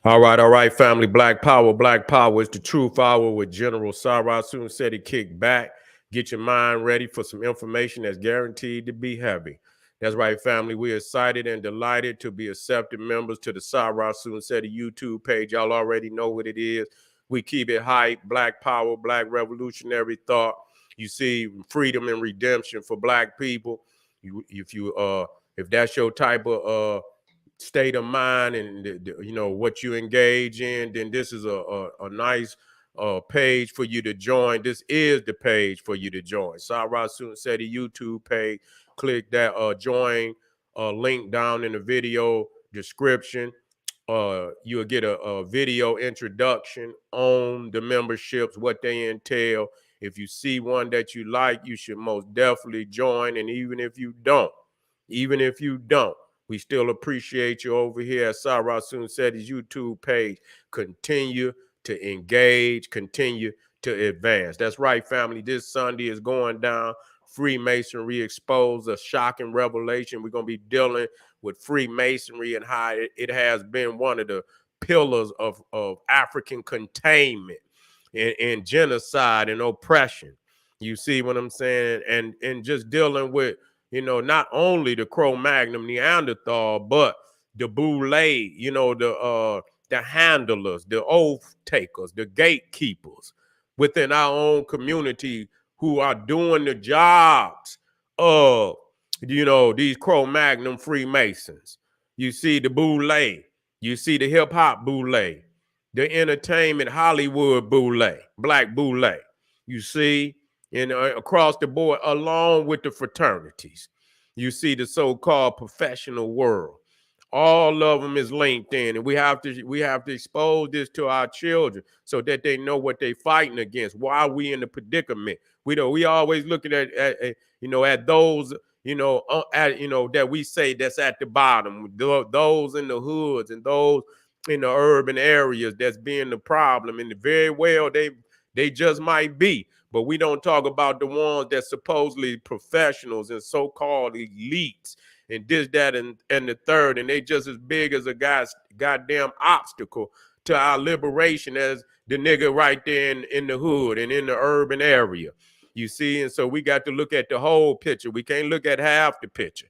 All right, family. Black Power. Black Power is the truth hour with General Sarah. Soon said he kicked back. Get your mind ready for some information that's guaranteed to be heavy. That's right, family. We're excited and delighted to be accepted members to the Sarah Soon said YouTube page. Y'all already know what it is. We keep it hype. Black Power, Black Revolutionary Thought. You see, freedom and redemption for Black people. If that's your type of state of mind and what you engage in, then this is a nice page for you to join. This is the page for you to join. Sarah Soon said the YouTube page. Click that join link down in the video description. You'll get a video introduction on the memberships, what they entail. If you see one that you like, you should most definitely join. And even if you don't, we still appreciate you over here at Sarah Soon said his YouTube page. Continue to engage, continue to advance. That's right, family. This Sunday is going down. Freemasonry exposed, a shocking revelation. We're going to be dealing with Freemasonry and how it has been one of the pillars of African containment and genocide and oppression. You see what I'm saying? And just dealing with not only the Cro-Magnon Neanderthal, but the Boule, the handlers, the oath takers, the gatekeepers within our own community who are doing the jobs of, these Cro-Magnon Freemasons. You see the Boule, you see the hip-hop Boule, the entertainment Hollywood Boule, Black Boule. You see, and across the board, along with the fraternities. You see the so-called professional world. All of them is linked in, and we have to expose this to our children so that they know what they're fighting against. Why are we in the predicament? We always looking at those that we say that's at the bottom, those in the hoods and those in the urban areas that's being the problem, and very well they just might be. But we don't talk about the ones that supposedly professionals and so-called elites and this, that, and the third, and they just as big as a guy's goddamn obstacle to our liberation as the nigga right there in the hood and in the urban area. You see, and so we got to look at the whole picture. We can't look at half the picture.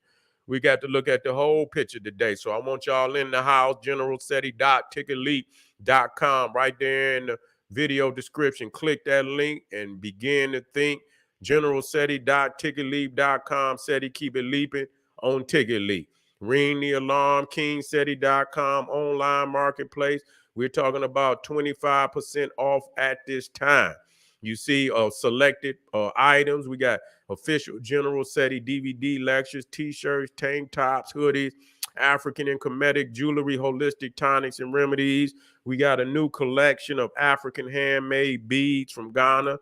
We got to look at the whole picture today. So I want y'all in the house, generalseti.ticketleap.com, right there in the video description. Click that link and begin to think. generalseti.ticketleap.com. SETI, keep it leaping on Ticket Leap. Ring the alarm, kingseti.com, online marketplace. We're talking about 25% off at this time. You see selected items. We got official General SETI DVD lectures, t-shirts, tank tops, hoodies, African and Kemetic jewelry, holistic tonics and remedies. We got a new collection of African handmade beads from Ghana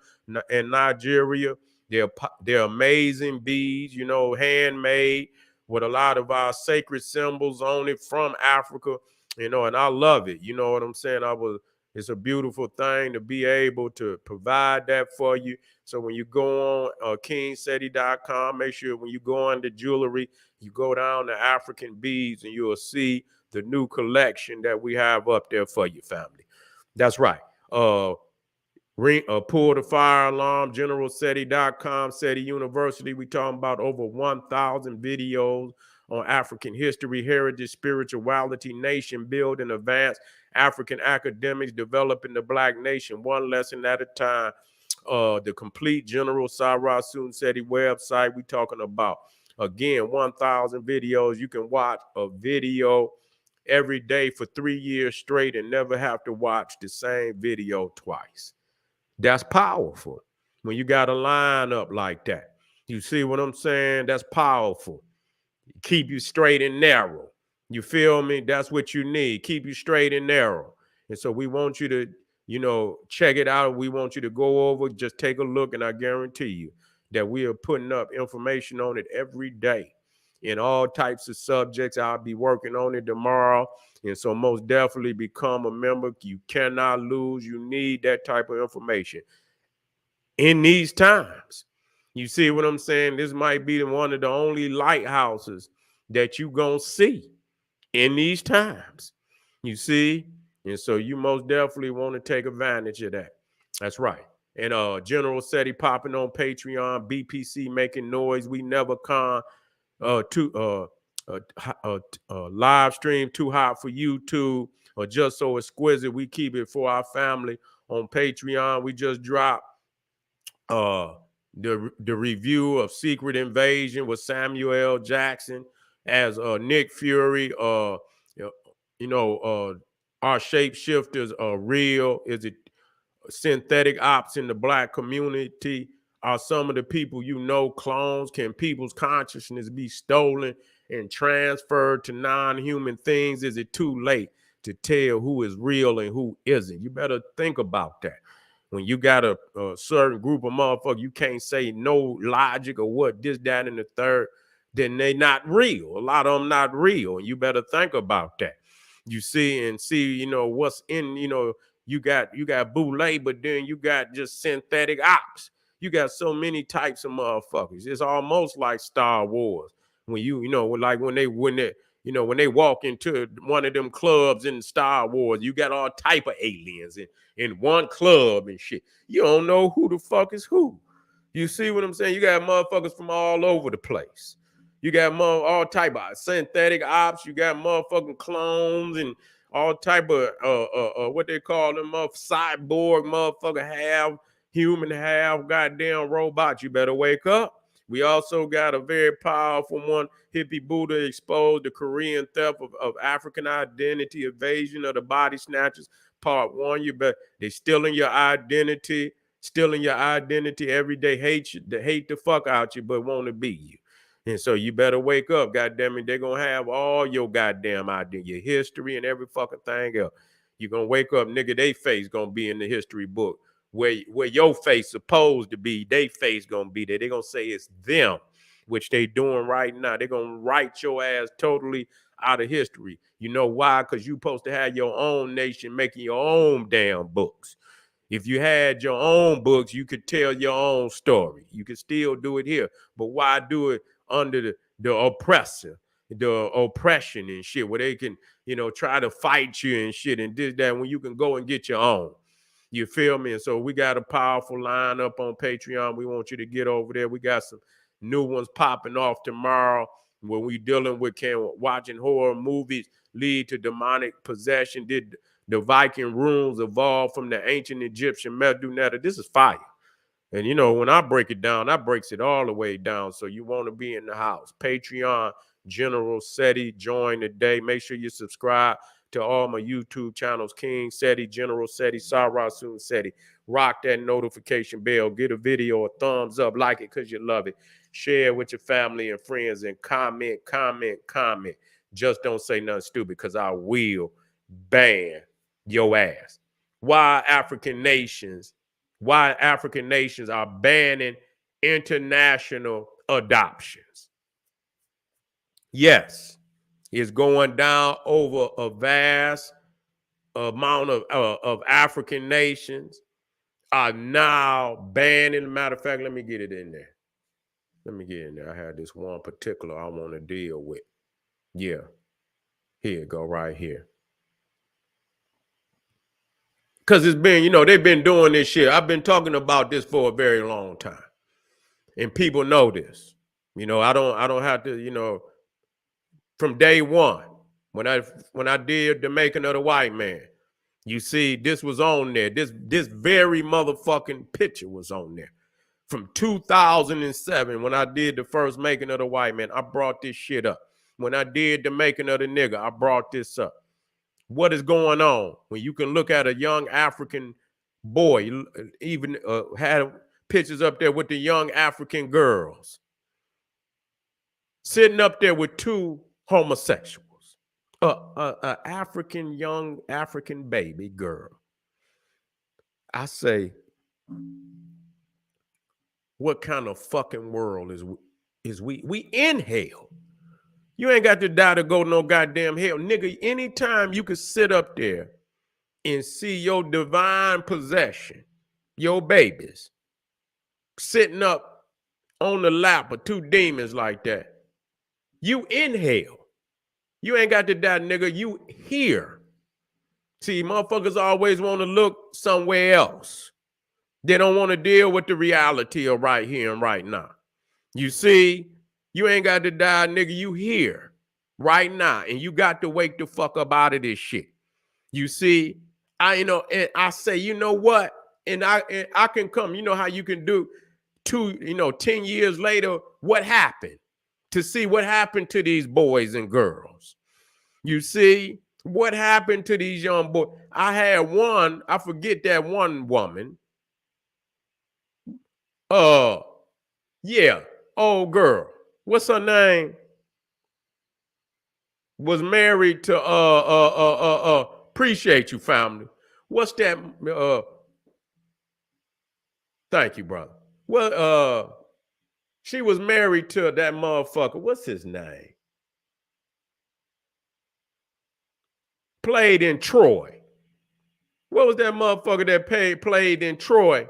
and Nigeria. They're amazing beads, handmade with a lot of our sacred symbols on it from Africa, and I love it. You know what I'm saying? It's a beautiful thing to be able to provide that for you. So when you go on kingseti.com, make sure when you go on the jewelry, you go down to African beads and you'll see the new collection that we have up there for you, family. That's right. Pull the fire alarm, generalseti.com, SETI University. We talking about over 1,000 videos on African history, heritage, spirituality, nation building, advanced African academics developing the Black nation, one lesson at a time. The complete General Sarah Soon SETI website. We talking about, again, 1,000 videos. You can watch a video every day for 3 years straight and never have to watch the same video twice. That's powerful when you got a line up like that. You see what I'm saying? That's powerful. Keep you straight and narrow. You feel me? That's what you need. Keep you straight and narrow. And so we want you to, check it out. We want you to go over, just take a look, and I guarantee you that we are putting up information on it every day in all types of subjects. I'll be working on it tomorrow. And so most definitely become a member. You cannot lose. You need that type of information in these times. You see what I'm saying? This might be one of the only lighthouses that you gonna see in these times. You see? And so you most definitely want to take advantage of that. That's right. And General Seti popping on Patreon, BPC making noise. We never con live stream too hot for YouTube or just so exquisite. We keep it for our family on Patreon. We just dropped uh the review of Secret Invasion with Samuel L. Jackson as Nick Fury. You know, our shapeshifters are real? Is it synthetic ops in the black community? Are some of the people you know clones? Can people's consciousness be stolen and transferred to non-human things? Is it too late to tell who is real and who isn't? You better think about that. When you got a certain group of motherfuckers, you can't say no logic or what, this, that, and the third, then they not real. A lot of them not real. And you better think about that. You see, you know, what's in, you know, you got boule, but then you got just synthetic ops. You got so many types of motherfuckers. It's almost like Star Wars. When you know, like when they you know, when they walk into one of them clubs in Star Wars, you got all type of aliens in one club and shit. You don't know who the fuck is who. You see what I'm saying? You got motherfuckers from all over the place. You got all type of synthetic ops. You got motherfucking clones and all type of what they call them, cyborg motherfucker, half human, half goddamn robot. You better wake up. We also got a very powerful one. Hippie Buddha exposed the Korean theft of African identity, evasion of the body snatchers. Part one, you bet they stealing your identity every day. Hate the fuck out you, but want to be you. And so you better wake up, goddamn it. They're gonna have all your goddamn identity, your history, and every fucking thing else. You're gonna wake up, nigga, they face gonna be in the history book. Where your face supposed to be, they face gonna be there. They're gonna say it's them, which they doing right now. They're gonna write your ass totally out of history. You know why? Because you supposed to have your own nation making your own damn books. If you had your own books, you could tell your own story. You could still do it here. But why do it under the oppressor, the oppression and shit, where they can, you know, try to fight you and shit and this, that, when you can go and get your own? You feel me? And so we got a powerful lineup on Patreon. We want you to get over there. We got some new ones popping off tomorrow when we dealing with watching horror movies lead to demonic possession. Did the Viking runes evolve from the ancient Egyptian Medunetta? This is fire. And, you know, when I break it down, I breaks it all the way down. So you want to be in the house. Patreon, General Seti, join today. Make sure you subscribe to all my YouTube channels, King Seti, General Seti, Sarah Soon Seti. Rock that notification bell. Get a video a thumbs up. Like it because you love it. Share it with your family and friends and comment. Just don't say nothing stupid because I will ban your ass. Why African nations are banning international adoptions? Yes, it's going down over a vast amount of African nations are now banning. Matter of fact, let me get it in there. I had this one particular I want to deal with. Yeah, here, go right here. Because it's been, you know, they've been doing this shit. I've been talking about this for a very long time. And people know this. You know, I don't have to, you know, from day one, when I did The Making of the White Man, you see, this was on there. This very motherfucking picture was on there. From 2007, when I did the first Making of the White Man, I brought this shit up. When I did The Making of the Nigga, I brought this up. What is going on when you can look at a young African boy, even had pictures up there with the young African girls, sitting up there with two homosexuals, young African baby girl. I say, what kind of fucking world is we? We in hell. You ain't got to die to go no goddamn hell. Nigga, anytime you can sit up there and see your divine possession, your babies, sitting up on the lap of two demons like that, you in hell. You ain't got to die, nigga. You here. See, motherfuckers always want to look somewhere else. They don't want to deal with the reality of right here and right now. You see, you ain't got to die, nigga. You here right now, and you got to wake the fuck up out of this shit. You see, and I say, you know what? And I can come. You know how you can do 10 years later, what happened? To see what happened to these boys and girls. You see, what happened to these young boys? I had one, I forget that one woman. Yeah, old girl. What's her name? Was married to appreciate you, family. What's that? Thank you, brother. Well, she was married to that motherfucker. What's his name? Played in Troy. What was that motherfucker that played in Troy?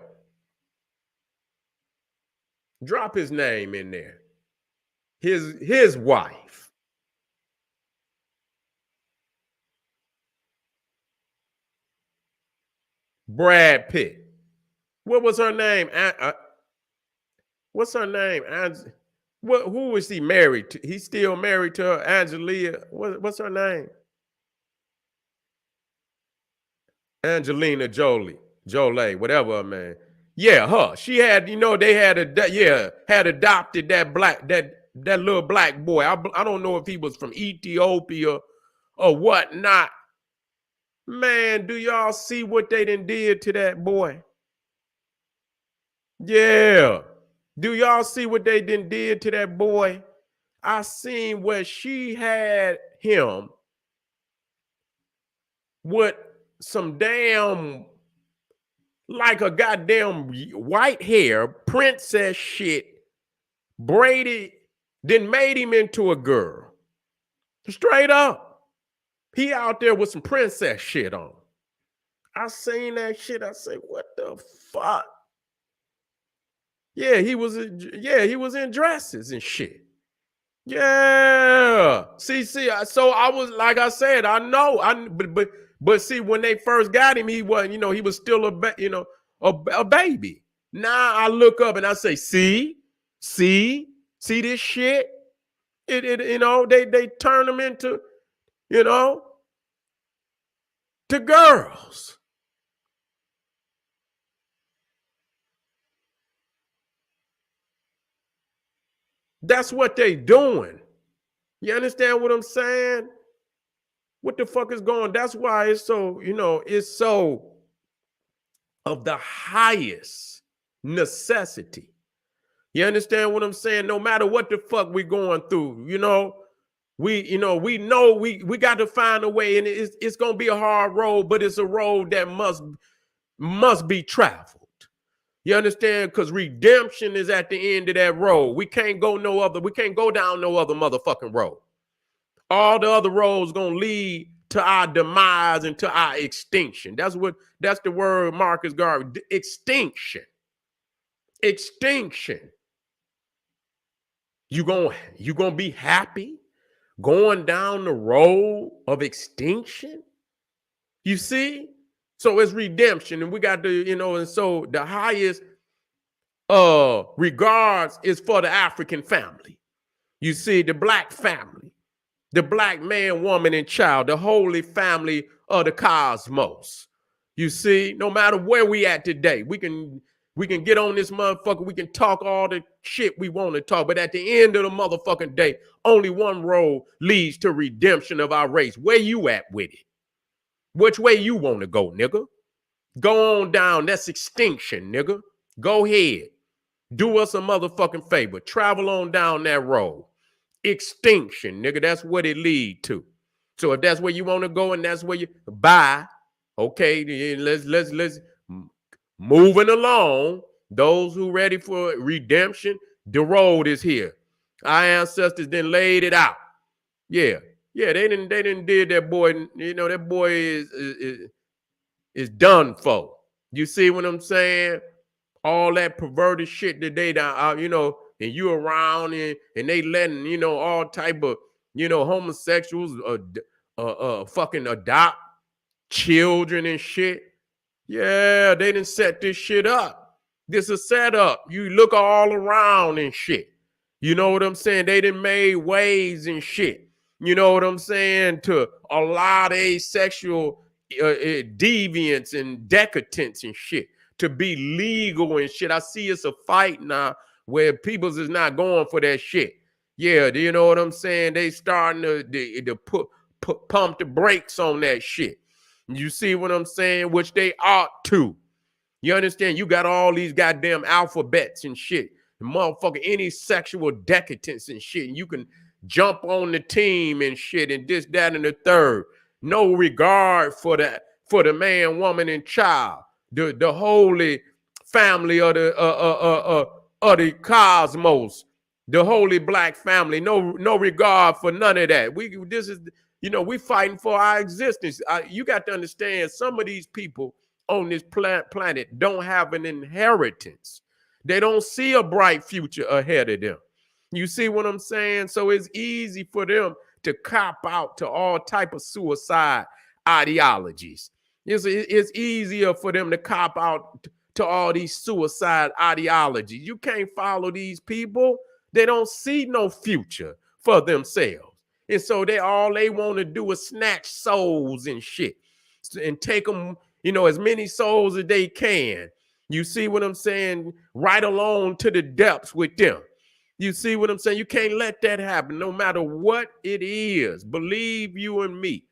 Drop his name in there. His wife. Brad Pitt. What was her name? What's her name? Who was he married to? He's still married to her, Angelia. What's her name? Angelina Jolie, whatever, man. Yeah, her. She had, they had adopted that little black boy. I don't know if he was from Ethiopia or whatnot. Man, do y'all see what they done did to that boy? Yeah. Do y'all see what they done did to that boy? I seen where she had him with some damn, like a goddamn white hair, princess shit, braided, then made him into a girl. Straight up. He out there with some princess shit on. I seen that shit. I say, what the fuck? Yeah, he was in dresses and shit. Yeah. See, so I was, like I said, I know. But see, when they first got him, he wasn't, he was still a baby. Now I look up and I say, see this shit? They turn them into, to girls. That's what they doing. You understand what I'm saying? What the fuck is going? That's why it's so, it's so of the highest necessity. You understand what I'm saying? No matter what the fuck we're going through, we know we got to find a way, and it's gonna be a hard road, but it's a road that must be traveled. You understand? Because redemption is at the end of that road. We can't go down no other motherfucking road. All the other roads gonna lead to our demise and to our extinction. That's the word Marcus Garvey. Extinction. You gonna be happy going down the road of extinction? You see? So it's redemption, and we got to, and so the highest regards is for the African family. You see, the black family, the black man, woman, and child, the holy family of the cosmos. You see, no matter where we at today, we can get on this motherfucker. We can talk all the shit we want to talk, but at the end of the motherfucking day, only one road leads to redemption of our race. Where you at with it? Which way you want to go, nigga? Go on down. That's extinction, nigga. Go ahead. Do us a motherfucking favor. Travel on down that road. Extinction, nigga. That's what it lead to. So if that's where you want to go and that's where you buy, okay, let's moving along. Those who ready for redemption, the road is here. Our ancestors then laid it out. Yeah, they didn't did that boy. That boy is done for. You see what I'm saying? All that perverted shit that they and you around and they letting, all type of, homosexuals fucking adopt children and shit. Yeah, they didn't set this shit up. This is set up. You look all around and shit. You know what I'm saying? They done made ways and shit. You know what I'm saying? To allow the asexual deviants and decadents and shit to be legal and shit. I see it's a fight now where people's is not going for that shit. Yeah, do you know what I'm saying? They starting to pump the brakes on that shit. You see what I'm saying? Which they ought to. You understand? You got all these goddamn alphabets and shit. And motherfucker, any sexual decadence and shit. And you can jump on the team and shit and this, that, and the third. No regard for that, for the man, woman, and child. The holy family of the cosmos. The holy black family. No regard for none of that. This is, you know, we fighting for our existence. You got to understand, some of these people on this planet don't have an inheritance. They don't see a bright future ahead of them. You see what I'm saying? So it's easy for them to cop out to all type of suicide ideologies. It's easier for them to cop out to all these suicide ideologies. You can't follow these people. They don't see no future for themselves. And so they want to do is snatch souls and shit and take them, you know, as many souls as they can. You see what I'm saying? Right along to the depths with them. You see what I'm saying? You can't let that happen no matter what it is. Believe you and me.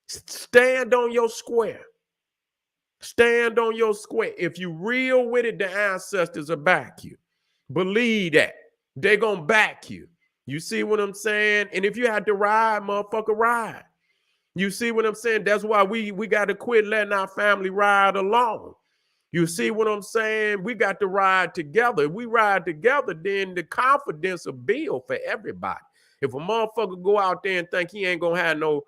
Stand on your square. Stand on your square. If you real with it, the ancestors will back you. Believe that. They're going to back you. You see what I'm saying? And if you had to ride, motherfucker, ride. You see what I'm saying? That's why we got to quit letting our family ride alone. You see what I'm saying? We got to ride together. If we ride together, then the confidence will build for everybody. If a motherfucker go out there and think he ain't gonna have no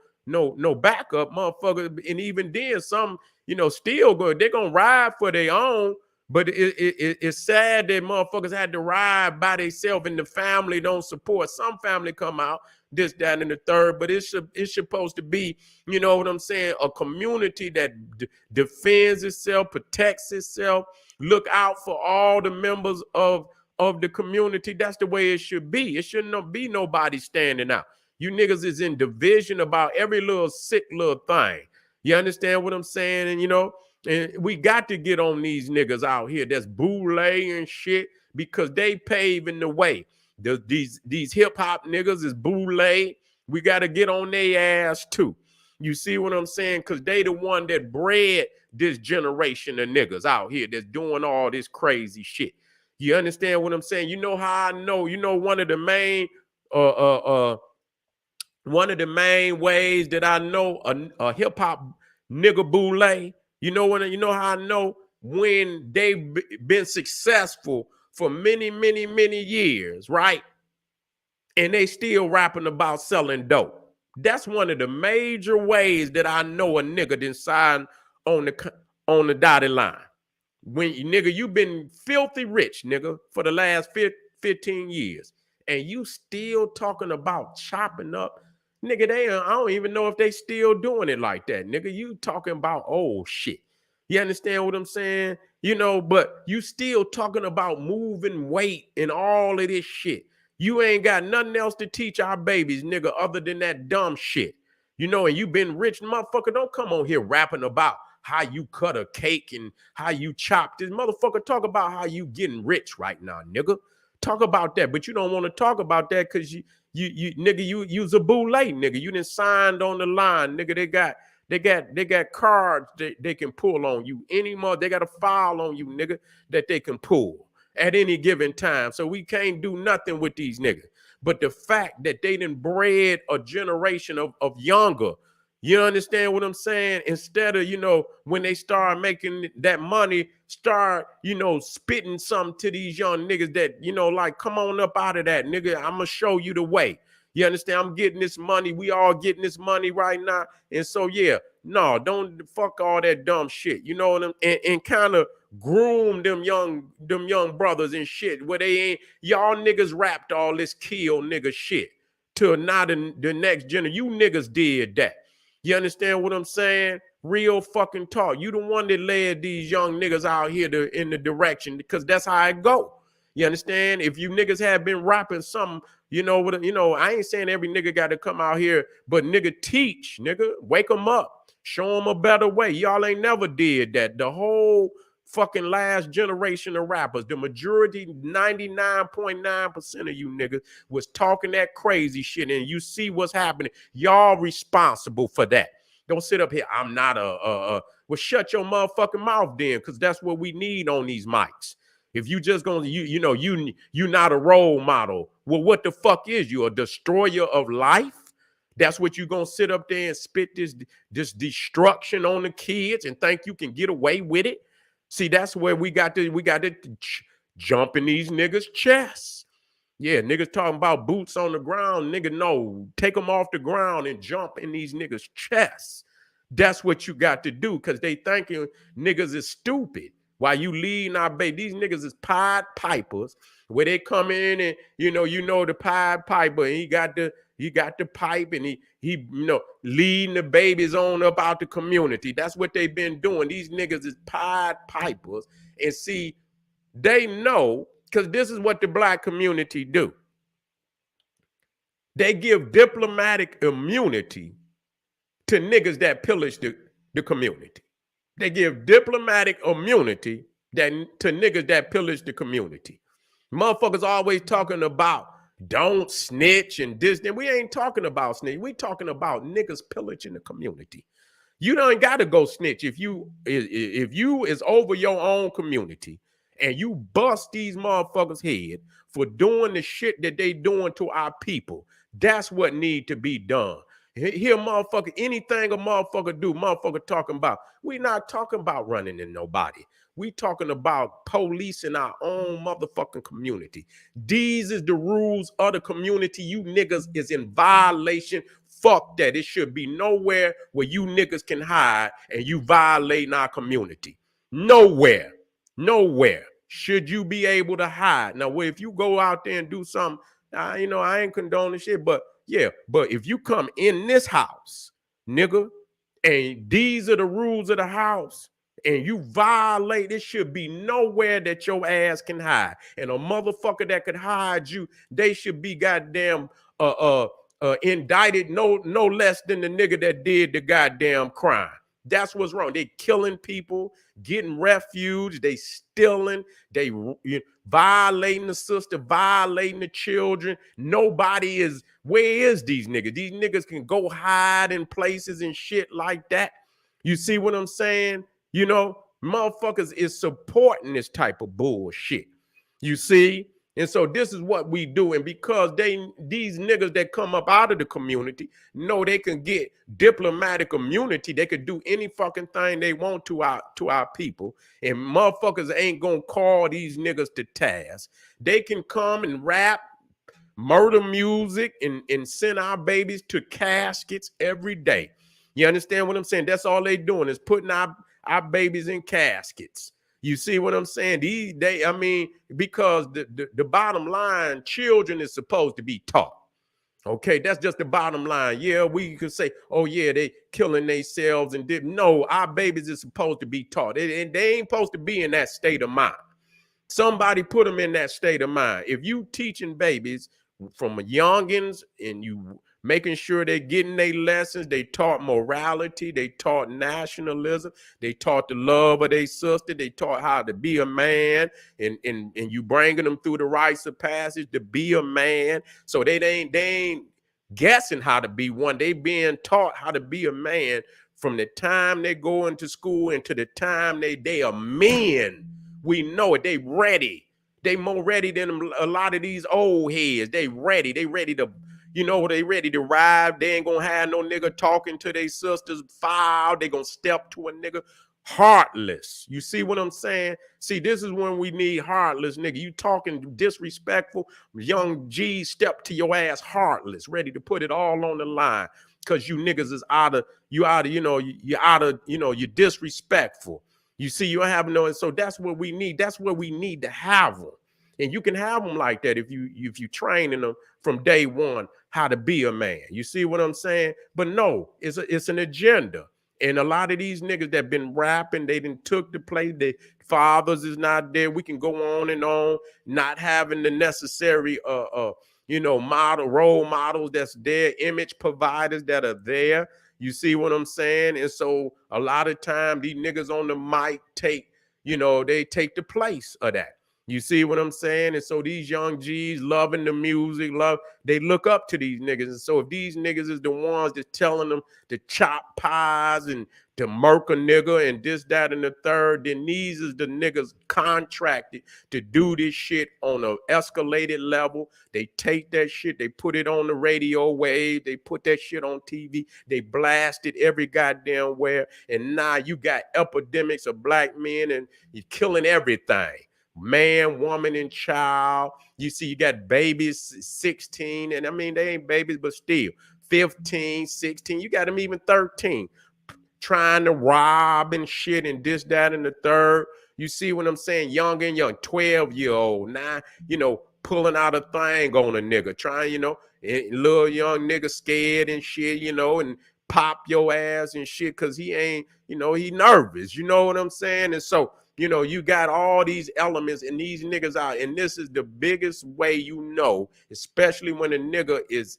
backup, motherfucker, and even then some, you know, still good, they're gonna ride for their own. But it's sad that motherfuckers had to ride by themselves and the family don't support. Some family come out, this, that, and the third, but it's supposed to be, you know what I'm saying, a community that defends itself, protects itself, look out for all the members of the community. That's the way it should be. It shouldn't be nobody standing out. You niggas is in division about every little sick little thing. You understand what I'm saying? And, you know, and we got to get on these niggas out here that's boule and shit because they paving the way. These hip hop niggas is boule. We got to get on their ass too. You see what I'm saying? Because they the one that bred this generation of niggas out here that's doing all this crazy shit. You understand what I'm saying? You know how I know? You know one of the main ways that I know a hip hop nigga boule. You know how I know? When they've been successful for many, many, many years, right? And they still rapping about selling dope. That's one of the major ways that I know a nigga didn't sign on the dotted line. When nigga, you been filthy rich, nigga, for the last 15 years, and you still talking about chopping up. Nigga, I don't even know if they still doing it like that. Nigga, you talking about old shit. You understand what I'm saying? You know, but you still talking about moving weight and all of this shit. You ain't got nothing else to teach our babies, nigga, other than that dumb shit. You know, and you been rich, motherfucker. Don't come on here rapping about how you cut a cake and how you chop this. Motherfucker, talk about how you getting rich right now, nigga. Talk about that, but you don't want to talk about that because you you's a boule, nigga. You done signed on the line, nigga. They got cards they can pull on you anymore. They got a file on you, nigga, that they can pull at any given time. So we can't do nothing with these niggas. But the fact that they done bred a generation of younger, you understand what I'm saying? Instead of, you know, when they start making that money, start, you know, spitting something to these young niggas that, you know, like, come on up out of that, nigga. I'm going to show you the way. You understand? I'm getting this money. We all getting this money right now. And so, yeah, no, don't fuck all that dumb shit. You know what I'm and kind of groom them young brothers and shit where they ain't, y'all niggas rapped all this kill nigga shit to not the next generation. You niggas did that. You understand what I'm saying? Real fucking talk. You the one that led these young niggas out here in the direction, because that's how it go. You understand? If you niggas have been rapping something, I ain't saying every nigga got to come out here, but nigga teach, nigga, wake them up, show them a better way. Y'all ain't never did that. The whole fucking last generation of rappers, the majority, 99.9% of you niggas was talking that crazy shit, and you see what's happening. Y'all responsible for that. Don't sit up here. I'm not well, shut your motherfucking mouth then, because that's what we need on these mics. If you just gonna, you not a role model. Well, what the fuck is you? A destroyer of life? That's what you gonna sit up there and spit this destruction on the kids and think you can get away with it? See, that's where we got to jump in these niggas' chests. Yeah, niggas talking about boots on the ground. Nigga, no, take them off the ground and jump in these niggas' chests. That's what you got to do, because they thinking niggas is stupid. While you leading our baby, these niggas is Pied Pipers, where they come in and the Pied Piper, and he got the pipe, and he leading the babies on up out the community. That's what they've been doing. These niggas is Pied Pipers, and see, they know, because this is what the black community do. They give diplomatic immunity to niggas that pillage the community. They give diplomatic immunity to niggas that pillage the community. Motherfuckers always talking about don't snitch and this. Then we ain't talking about snitch. We talking about niggas pillaging the community. You don't got to go snitch if you is over your own community and you bust these motherfuckers' head for doing the shit that they doing to our people. That's what need to be done. Here, motherfucker, anything a motherfucker do, motherfucker talking about. We not talking about running in nobody. We talking about policing our own motherfucking community. These is the rules of the community. You niggas is in violation. Fuck that. It should be nowhere where you niggas can hide and you violating our community. Nowhere. Nowhere should you be able to hide. Now, if you go out there and do something, I ain't condoning shit, but yeah, but if you come in this house, nigga, and these are the rules of the house, and you violate, it should be nowhere that your ass can hide. And a motherfucker that could hide you, they should be goddamn indicted no less than the nigga that did the goddamn crime. That's what's wrong. They killing people, getting refuge, they stealing, they violating the sister, violating the children. Nobody is, where is these niggas? These niggas can go hide in places and shit like that. You see what I'm saying? Motherfuckers is supporting this type of bullshit. You see? And so this is what we do. And because these niggas that come up out of the community know they can get diplomatic immunity, they could do any fucking thing they want to our people. And motherfuckers ain't gonna call these niggas to task. They can come and rap, murder music, and send our babies to caskets every day. You understand what I'm saying? That's all they doing is putting our babies in caskets. You see what I'm saying? Because the bottom line, children is supposed to be taught. Okay, that's just the bottom line. Yeah, we could say, oh yeah, they killing themselves and did. No, our babies is supposed to be taught. And they ain't supposed to be in that state of mind. Somebody put them in that state of mind. If you teaching babies from youngins and you making sure they're getting their lessons, they taught morality, they taught nationalism, they taught the love of their sister, they taught how to be a man, and you bringing them through the rites of passage to be a man. So they ain't guessing how to be one. They being taught how to be a man from the time they go into school and to the time they are men. We know it. They ready. They more ready than a lot of these old heads. They ready. They ready to, they ready to ride. They ain't gonna have no nigga talking to their sisters foul. They gonna step to a nigga heartless. You see what I'm saying? See, this is when we need heartless nigga. You talking disrespectful, young G, step to your ass heartless, ready to put it all on the line. Cause you niggas is you're disrespectful. You see, you have no, and so that's what we need. That's where we need to have them. And you can have them like that if you training them from day one. how to be a man. You see what I'm saying? But no, it's an agenda. And a lot of these niggas that been rapping, they done took the place. Their fathers is not there. We can go on and on, not having the necessary role models that's there, image providers that are there. You see what I'm saying? And so a lot of time these niggas on the mic they take the place of that. You see what I'm saying? And so these young G's loving the music, they look up to these niggas. And so if these niggas is the ones that's telling them to chop pies and to murk a nigga and this, that, and the third, then these is the niggas contracted to do this shit on an escalated level. They take that shit, they put it on the radio wave, they put that shit on TV, they blast it every goddamn where, and now you got epidemics of black men and you're killing everything. Man, woman, and child. You see, you got babies 16, and I mean, they ain't babies, but still 15, 16. You got them even 13 trying to rob and shit and this, that, and the third. You see what I'm saying? Young, 12-year-old, now, pulling out a thing on a nigga, trying, little young nigga scared and shit, and pop your ass and shit because he ain't, he nervous. You know what I'm saying? And so, you got all these elements and these niggas out, and this is the biggest way especially when a nigga is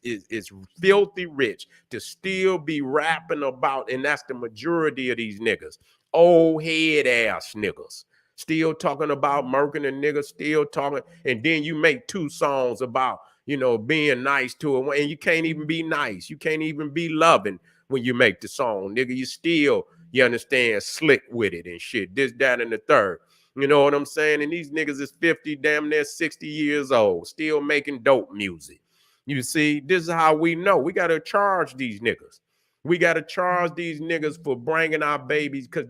filthy rich, to still be rapping about, and that's the majority of these niggas, old head ass niggas, still talking about murking a nigga, still talking, and then you make 2 songs about, being nice to him, and you can't even be nice, you can't even be loving when you make the song, nigga, you understand, slick with it and shit, this, that, and the third. You know what I'm saying? And these niggas is 50, damn near 60 years old, still making dope music. You see, this is how we know. We got to charge these niggas. We got to charge these niggas for bringing our babies, because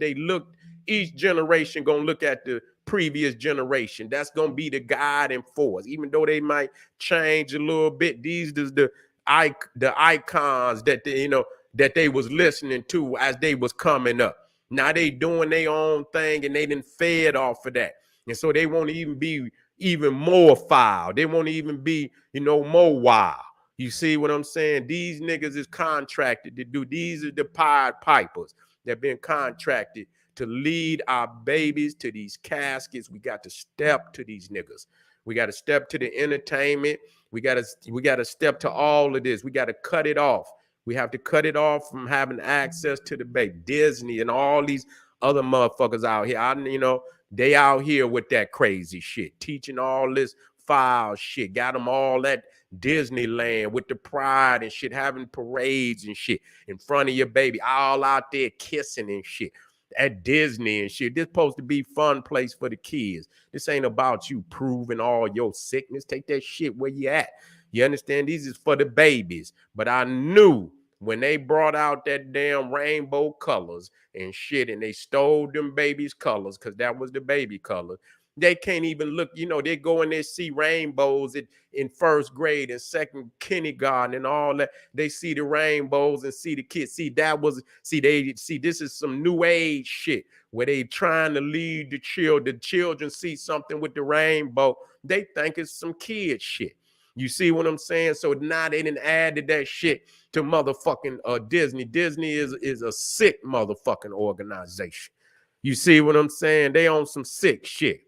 each generation going to look at the previous generation. That's going to be the guiding force. Even though they might change a little bit, these is the icons that that they was listening to as they was coming up. Now they doing their own thing and they done fed off of that. And so they won't even be even more foul. They won't even be, more wild. You see what I'm saying? These niggas is contracted to do. These are the Pied Pipers that been contracted to lead our babies to these caskets. We got to step to these niggas. We got to step to the entertainment. We got to step to all of this. We got to cut it off. We have to cut it off from having access to the baby. Disney and all these other motherfuckers out here. They out here with that crazy shit, teaching all this foul shit. Got them all at Disneyland with the pride and shit, having parades and shit in front of your baby, all out there kissing and shit at Disney and shit. This supposed to be fun place for the kids. This ain't about you proving all your sickness. Take that shit where you at. You understand? These is for the babies. But I knew when they brought out that damn rainbow colors and shit, and they stole them babies' colors, because that was the baby color. They can't even look, they go in there, see rainbows in first grade and second kindergarten and all that. They see the rainbows and see the kids. This is some new age shit where they trying to lead the children. The children see something with the rainbow. They think it's some kid shit. You see what I'm saying? So now they didn't add to that shit to motherfucking Disney. Disney is a sick motherfucking organization. You see what I'm saying? They on some sick shit.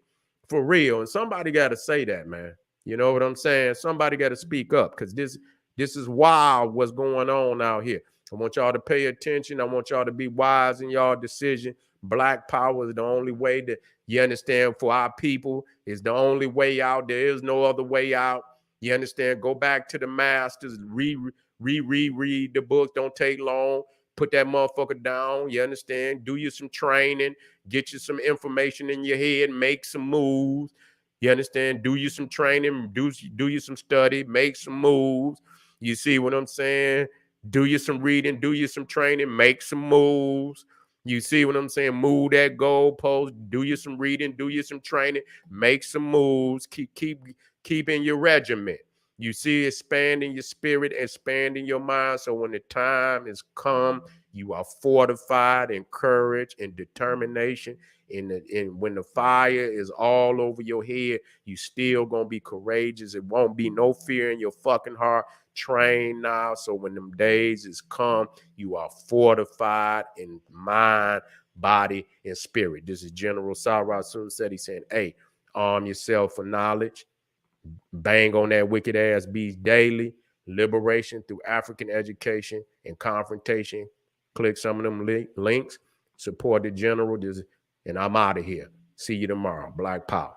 For real. And somebody got to say that, man. You know what I'm saying? Somebody got to speak up, because this is wild what's going on out here. I want y'all to pay attention. I want y'all to be wise in y'all decision. Black power is the only way that you understand for our people. Is the only way out. There is no other way out. You understand? Go back to the masters. Read the book. Don't take long. Put that motherfucker down. You understand? Do you some training. Get you some information in your head. Make some moves. You understand? Do you some training. Do you some study. Make some moves. You see what I'm saying? Do you some reading. Do you some training. Make some moves. You see what I'm saying? Move that goalpost. Do you some reading. Do you some training. Make some moves. Keep in your regiment. You see, expanding your spirit, expanding your mind. So when the time is come, you are fortified in courage and determination. And when the fire is all over your head, you still gonna be courageous. It won't be no fear in your fucking heart trained now. So when them days is come, you are fortified in mind, body, and spirit. This is General Sarah Soon said. He said, hey, arm yourself for knowledge. Bang on that wicked ass beast daily. Liberation through African education and confrontation. Click some of them links. Support the general. And I'm out of here. See you tomorrow. Black Power.